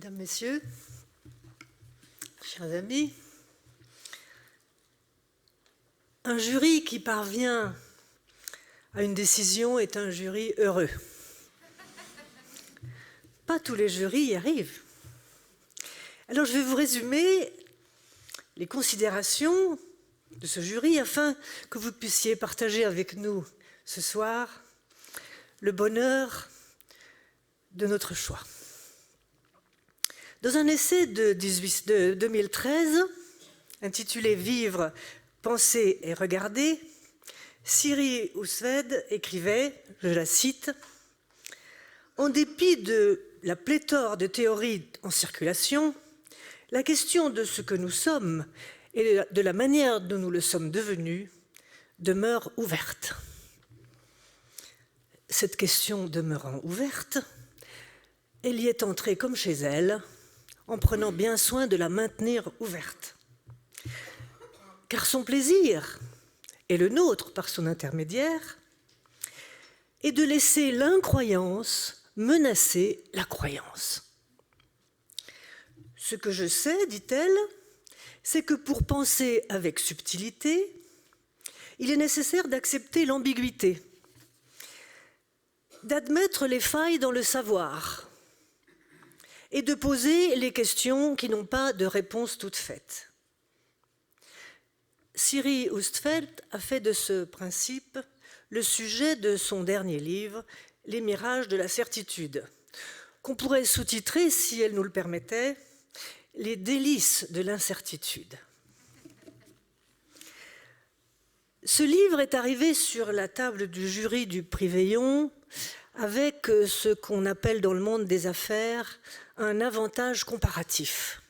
Mesdames, Messieurs, chers amis, un jury qui parvient à une décision est un jury heureux. Pas tous les jurys y arrivent. Alors je vais vous résumer les considérations de ce jury afin que vous puissiez partager avec nous ce soir le bonheur de notre choix. Dans un essai de 2013, intitulé « Vivre, penser et regarder », Siri Hustvedt écrivait, je la cite, « En dépit de la pléthore de théories en circulation, la question de ce que nous sommes et de la manière dont nous le sommes devenus demeure ouverte. » Cette question demeurant ouverte, elle y est entrée comme chez elle, en prenant bien soin de la maintenir ouverte. Car son plaisir, et le nôtre par son intermédiaire, est de laisser l'incroyance menacer la croyance. Ce que je sais, dit-elle, c'est que pour penser avec subtilité, il est nécessaire d'accepter l'ambiguïté, d'admettre les failles dans le savoir et de poser les questions qui n'ont pas de réponse toute faite. Siri Hustvedt a fait de ce principe le sujet de son dernier livre, Les mirages de la certitude, qu'on pourrait sous-titrer, si elle nous le permettait, Les délices de l'incertitude. Ce livre est arrivé sur la table du jury du prix Veillon avec ce qu'on appelle dans le monde des affaires un avantage comparatif.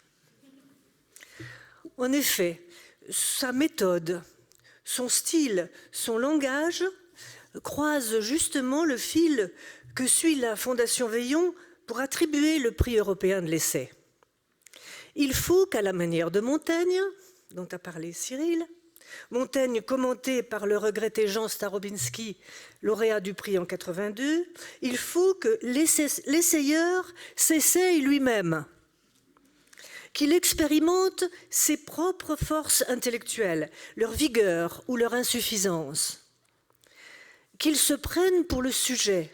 En effet, sa méthode, son style, son langage croisent justement le fil que suit la Fondation Veillon pour attribuer le prix européen de l'essai. Il faut qu'à la manière de Montaigne, dont a parlé Cyril, Montaigne commenté par le regretté Jean Starobinski, lauréat du prix en 82, il faut que l'essayeur s'essaye lui-même, qu'il expérimente ses propres forces intellectuelles, leur vigueur ou leur insuffisance, qu'il se prenne pour le sujet,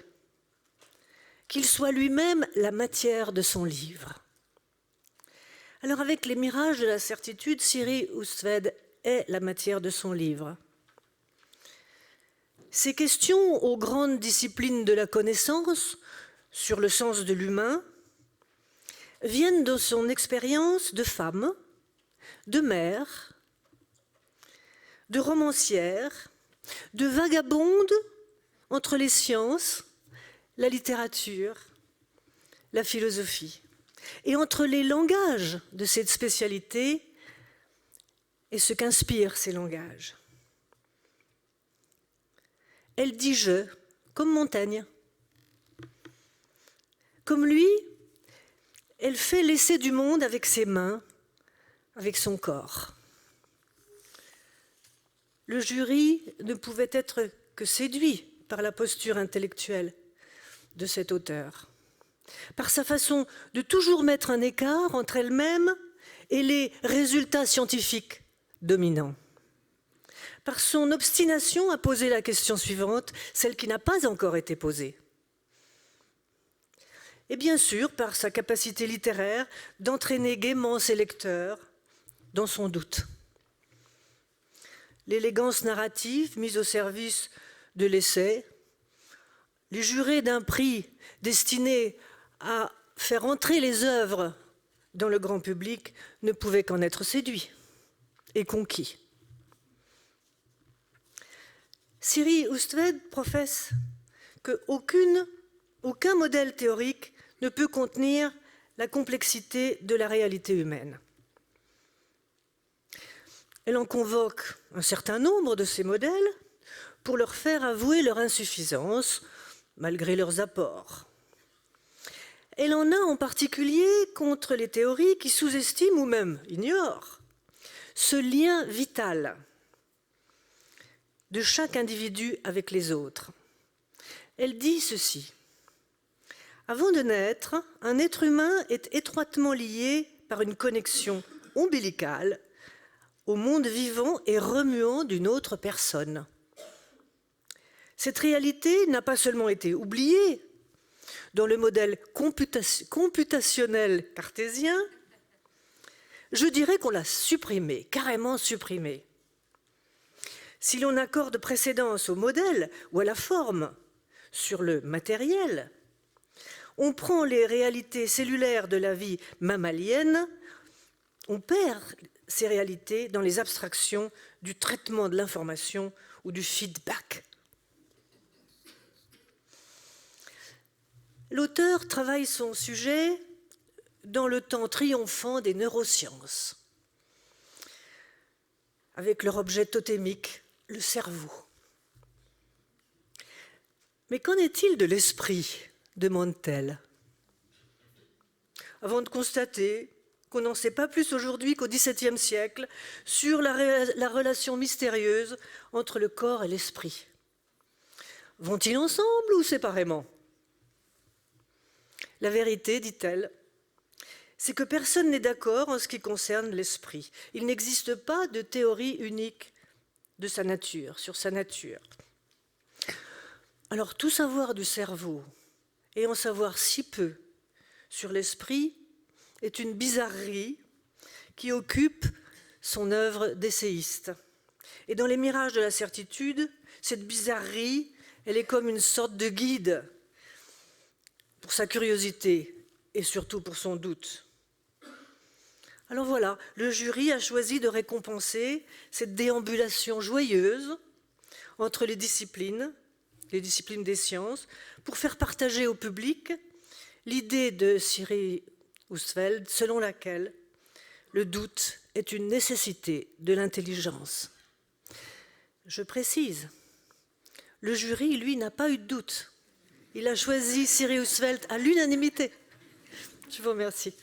qu'il soit lui-même la matière de son livre. Alors avec les mirages de la certitude, Siri Hustvedt est la matière de son livre. Ces questions aux grandes disciplines de la connaissance sur le sens de l'humain viennent de son expérience de femme, de mère, de romancière, de vagabonde entre les sciences, la littérature, la philosophie, et entre les langages de cette spécialité et ce qu'inspirent ces langages. Elle dit « je », comme Montaigne. Comme lui, elle fait l'essai du monde avec ses mains, avec son corps. Le jury ne pouvait être que séduit par la posture intellectuelle de cet auteur, par sa façon de toujours mettre un écart entre elle-même et les résultats scientifiques dominants, par son obstination à poser la question suivante, celle qui n'a pas encore été posée, et bien sûr par sa capacité littéraire d'entraîner gaiement ses lecteurs dans son doute. L'élégance narrative mise au service de l'essai, les jurés d'un prix destiné à faire entrer les œuvres dans le grand public ne pouvaient qu'en être séduits et conquis. Siri Hustvedt professe qu'aucun modèle théorique ne peut contenir la complexité de la réalité humaine. Elle en convoque un certain nombre de ces modèles pour leur faire avouer leur insuffisance, malgré leurs apports. Elle en a en particulier contre les théories qui sous-estiment ou même ignorent ce lien vital de chaque individu avec les autres. Elle dit ceci: Avant de naître, un être humain est étroitement lié par une connexion ombilicale au monde vivant et remuant d'une autre personne. Cette réalité n'a pas seulement été oubliée dans le modèle computationnel cartésien, je dirais qu'on l'a supprimée, carrément supprimée. Si l'on accorde précédence au modèle ou à la forme sur le matériel, on prend les réalités cellulaires de la vie mammalienne, on perd ces réalités dans les abstractions du traitement de l'information ou du feedback. L'auteur travaille son sujet dans le temps triomphant des neurosciences, avec leur objet totémique, le cerveau. Mais qu'en est-il de l'esprit ? Demande-t-elle. Avant de constater qu'on n'en sait pas plus aujourd'hui qu'au XVIIe siècle sur la relation mystérieuse entre le corps et l'esprit. Vont-ils ensemble ou séparément ? La vérité, dit-elle, c'est que personne n'est d'accord en ce qui concerne l'esprit. Il n'existe pas de théorie unique de sa nature, sur sa nature. Alors tout savoir du cerveau et en savoir si peu sur l'esprit est une bizarrerie qui occupe son œuvre d'essayiste. Et dans les mirages de la certitude, cette bizarrerie, elle est comme une sorte de guide pour sa curiosité et surtout pour son doute. Alors voilà, le jury a choisi de récompenser cette déambulation joyeuse entre les disciplines des sciences, pour faire partager au public l'idée de Cyril Oustveld selon laquelle le doute est une nécessité de l'intelligence. Je précise, le jury, lui, n'a pas eu de doute. Il a choisi Cyril Oustveld à l'unanimité. Je vous remercie.